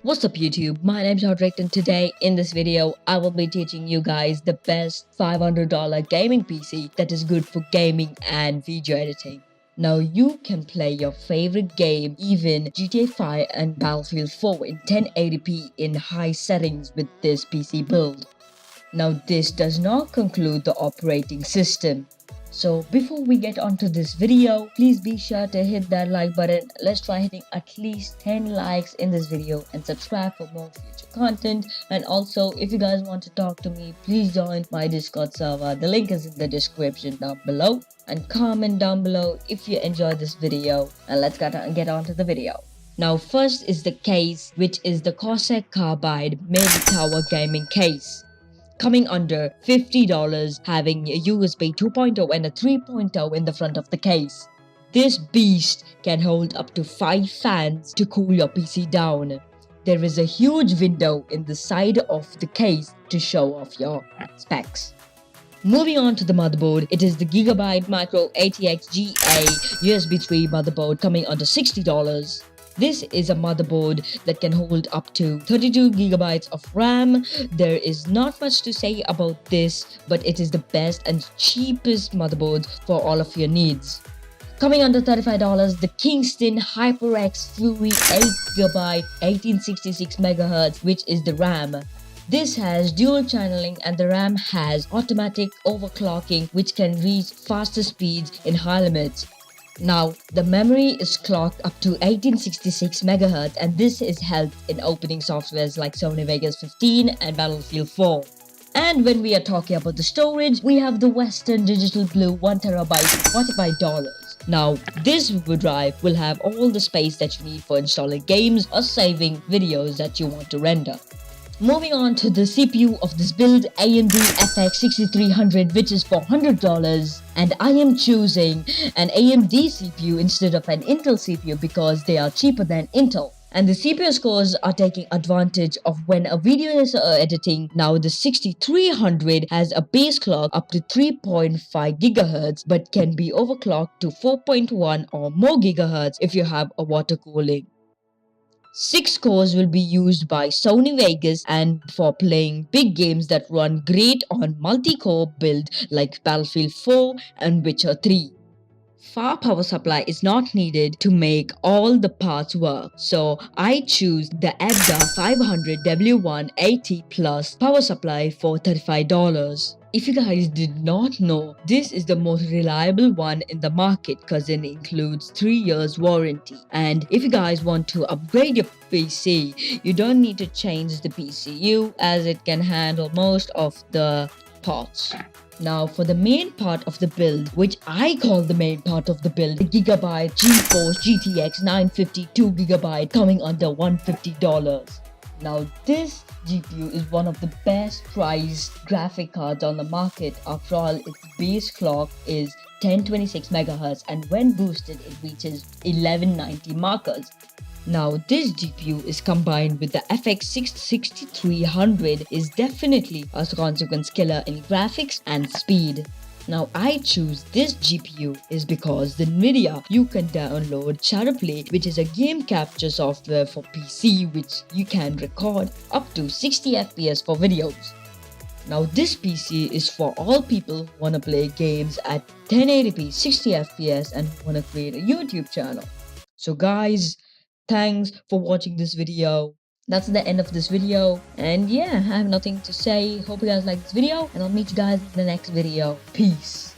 What's up YouTube, my name is HardRate and today in this video I will be teaching you guys the best $500 gaming PC that is good for gaming and video editing. Now you can play your favorite game, even GTA 5 and Battlefield 4 in 1080p in high settings with this PC build. Now this does not conclude the operating system. So before we get onto this video, please be sure to hit that like button. Let's try hitting at least 10 likes in this video and subscribe for more future content. And also, if you guys want to talk to me, please join my Discord server. The link is in the description down below. And comment down below if you enjoyed this video. And let's get on to the video. Now first is the case, which is the Corsair Carbide Mid-Tower Gaming Case. Coming under $50, having a USB 2.0 and a 3.0 in the front of the case. This beast can hold up to 5 fans to cool your PC down. There is a huge window in the side of the case to show off your specs. Moving on to the motherboard, it is the Gigabyte Micro ATX GA USB 3 motherboard coming under $60. This is a motherboard that can hold up to 32 gigabytes of RAM. There is not much to say about this, but it is the best and cheapest motherboard for all of your needs. Coming under $35, the Kingston HyperX Fury 8GB 1866 MHz, which is the RAM. This has dual channeling and the RAM has automatic overclocking, which can reach faster speeds in high limits. Now, the memory is clocked up to 1866 MHz and this is helped in opening softwares like Sony Vegas 15 and Battlefield 4. And when we are talking about the storage, we have the Western Digital Blue 1TB for $45. Now, this drive will have all the space that you need for installing games or saving videos that you want to render. Moving on to the CPU of this build, AMD FX 6300, which is for $100, and I am choosing an AMD CPU instead of an Intel CPU because they are cheaper than Intel. And the CPU scores are taking advantage of when a video is editing. Now the 6300 has a base clock up to 3.5 GHz but can be overclocked to 4.1 or more GHz if you have a water cooling. 6 cores will be used by Sony Vegas and for playing big games that run great on multi-core build like Battlefield 4 and Witcher 3. Far power supply is not needed to make all the parts work, so I choose the EDGA 500 W1 AT Plus power supply for $35. If you guys did not know, this is the most reliable one in the market because it includes 3 years warranty. And if you guys want to upgrade your PC, you don't need to change the PCU as it can handle most of the parts. Now for the main part of the build, which I call the main part of the build, the Gigabyte GeForce GTX 950 2GB coming under $150. Now this GPU is one of the best priced graphic cards on the market. After all, its base clock is 1026 MHz and when boosted it reaches 1190 markers. Now this GPU is combined with the FX 6300 is definitely a consequence killer in graphics and speed. Now I choose this GPU is because the Nvidia you can download ShadowPlay, which is a game capture software for PC which you can record up to 60 FPS for videos. Now this PC is for all people who wanna play games at 1080p 60 FPS and wanna create a YouTube channel. So guys, thanks for watching this video. That's the end of this video. And yeah, I have nothing to say. Hope you guys like this video and I'll meet you guys in the next video. Peace.